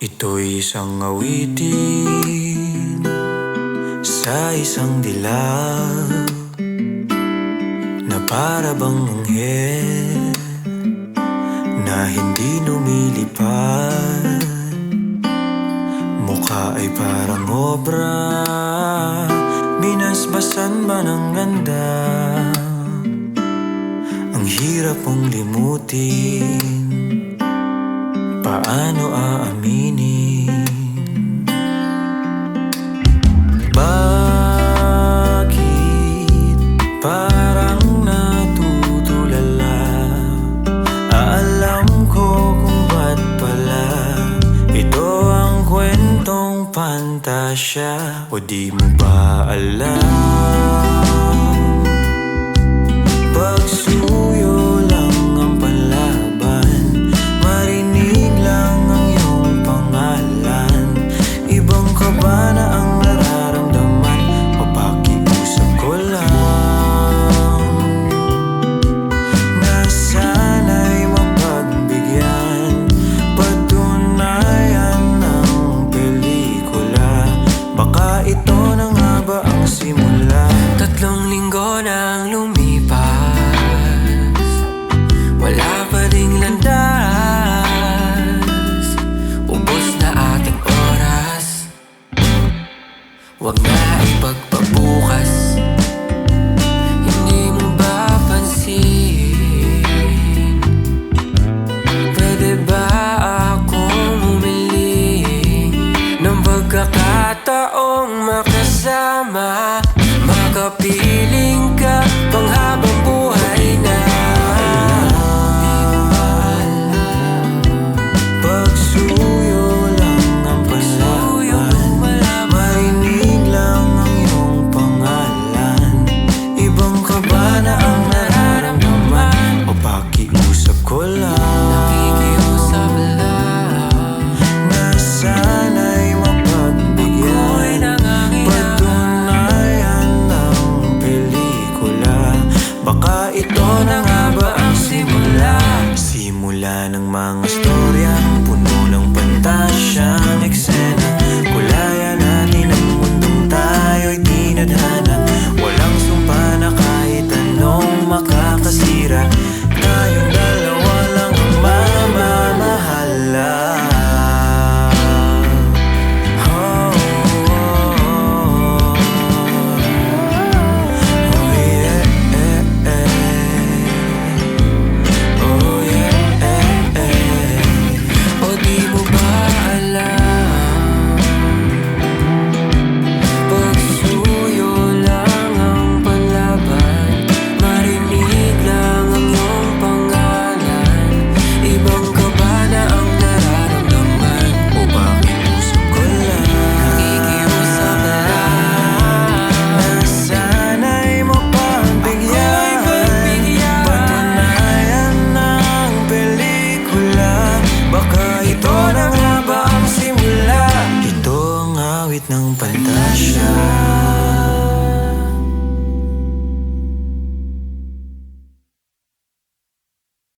Ito'y isang awitin sa isang dilag na para bang anghel na hindi lumilipad. Mukha ay parang obra, binasbasan ba ng ganda? Ang hirap mong limutin, paano aaminin? Bakit parang natutulala? Alam ko kung ba't pala ito ang kwentong pantasya. O di mo ba alam? Pagsuyo lang ang panlaban, marinig lang ang iyong pangalan. Ibang kaba na ang nararamdaman, mapakiusap ko lang na sana'y mapagbigyan, patunayan ng pelikula. Baka ito na nga ba ang simula? 3 linggo nang lumipas, wala pa ding landas. Ubos na ating oras, wag na ipagpabukas. Hindi mo ba pansin? Pwede ba akong humiling ng pagkakataong makasama? Makapiling ka pang habang buhay na. Pagsuyo